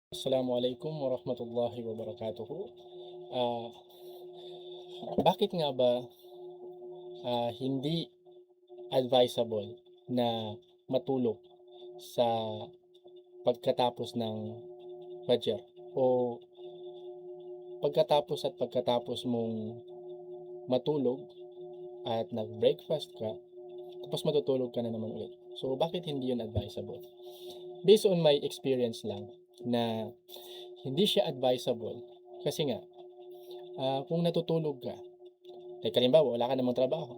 Assalamualaikum warahmatullahi wabarakatuh. Ah, bakit nga ba hindi advisable na matulog sa pagkatapos ng fajar o pagkatapos mong matulog at nag-breakfast ka tapos matutulog ka na naman ulit. So bakit hindi 'yun advisable? Based on my experience lang na hindi siya advisable kasi nga kung natutulog ka, like halimbawa wala ka namang trabaho,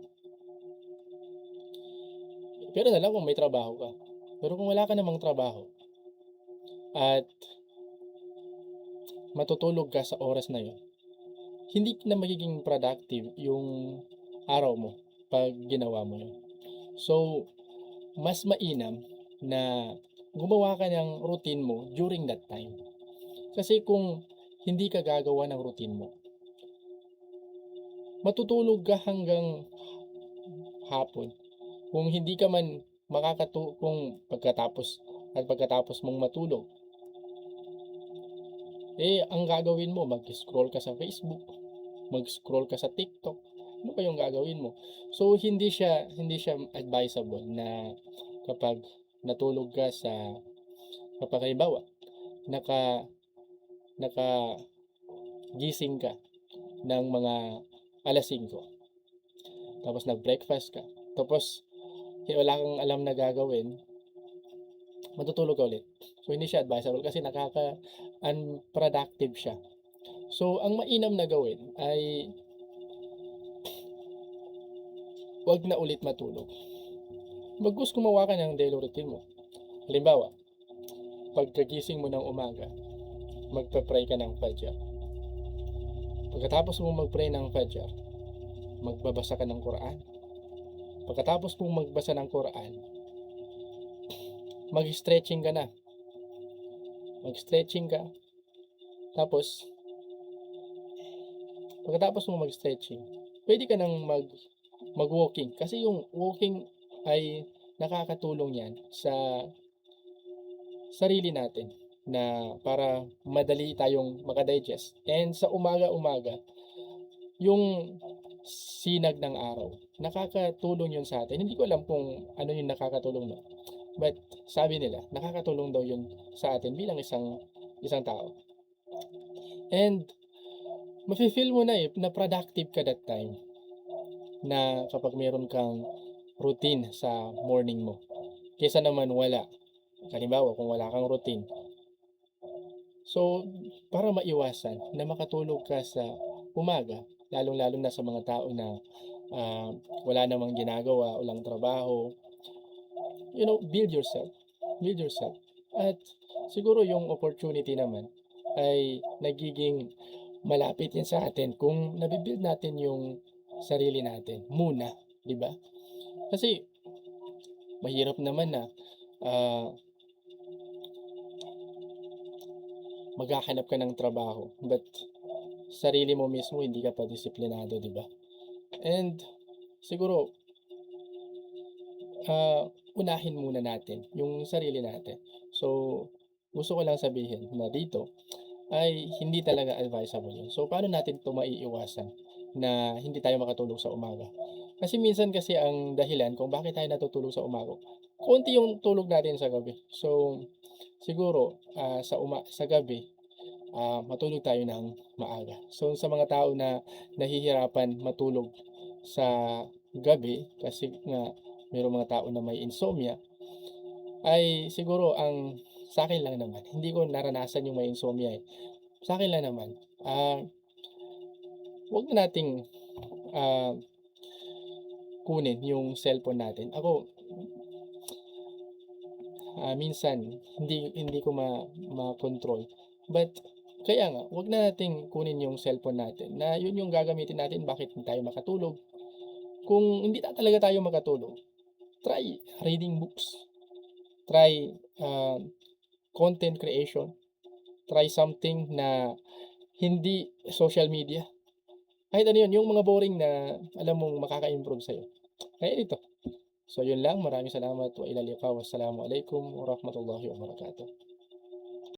pero na lang kung may trabaho ka. Pero kung wala ka namang trabaho at matutulog ka sa oras na yun, hindi na magiging productive yung araw mo 'pag ginawa mo yun. So, mas mainam na gumawa ka ng routine mo during that time. Kasi kung hindi ka gagawa ng routine mo, matutulog ka hanggang hapon. Kung hindi ka man kung pagkatapos mong matulog, ang gagawin mo mag-scroll ka sa Facebook, mag-scroll ka sa TikTok, ano pa yung gagawin mo? So hindi siya advisable na kapag natulog ka kapag halimbawa naka nakagising ka ng mga 5:00 tapos nag-breakfast ka, tapos wala kang alam na gagawin, matutulog ka ulit. So hindi siya advisable kasi unproductive siya. So ang mainam na gawin ay 'wag na ulit matulog. Bagkus gumawa ka ng daily routine mo. Halimbawa, pagkagising mo ng umaga, magpe-pray ka ng Fajr. Pagkatapos mo mag-pray ng Fajr, magbabasa ka ng Quran. Pagkatapos mong magbasa ng Quran, mag-stretching ka na. Mag-stretching ka. Tapos, pagkatapos mo mag-stretching, pwede ka nang mag-walking. Kasi yung walking ay nakakatulong yan sa sarili natin na para madali tayong makadigest. And sa umaga-umaga, yung sinag ng araw, nakakatulong yun sa atin. Hindi ko alam kung ano yung nakakatulong no. But sabi nila, nakakatulong daw yun sa atin bilang isang isang tao. And mafe-feel mo na productive ka that time na kapag meron kang routine sa morning mo. Kaysa naman wala. Halimbawa, kung wala kang routine. So, para maiwasan na makatulog ka sa umaga, lalong-lalo na sa mga tao na ah, wala namang ginagawa, walang trabaho, build yourself. Build yourself. At siguro yung opportunity naman ay nagiging malapit yan sa atin kung nabibuild natin yung sarili natin muna, 'di ba? Kasi mahirap naman na ah, maghahanap ka ng trabaho but sarili mo mismo hindi ka pa disiplinado, 'di ba? And siguro unahin muna natin yung sarili natin. So, gusto ko lang sabihin na dito ay hindi talaga advisable yun. So, paano natin 'to maiiwasan na hindi tayo makatulog sa umaga? Kasi minsan kasi ang dahilan kung bakit tayo natutulog sa umaga, konti yung tulog natin sa gabi. So, siguro, sa gabi, matulog tayo ng maaga. So, sa mga tao na nahihirapan matulog sa gabi kasi nga mayroong mga tao na may insomnia, ay siguro sa akin lang naman, hindi ko naranasan yung may insomnia, eh. Sa'kin lang naman, 'wag na nating, ah, kunin yung cellphone natin. Ako, minsan hindi ko makontrol. But kaya nga, 'wag na nating kunin yung cellphone natin na yun yung gagamitin natin bakit hindi tayo makatulog. Kung hindi na talaga tayo makatulog, try reading books, try, content creation, try something na hindi social media. Kahit ano yun, yung mga boring na alam mong makaka-improve sa'yo. Kaya ito. So yun lang, maraming salamat wa ilal liqa. Wassalamu alaikum warahmatullahi wabarakatuh.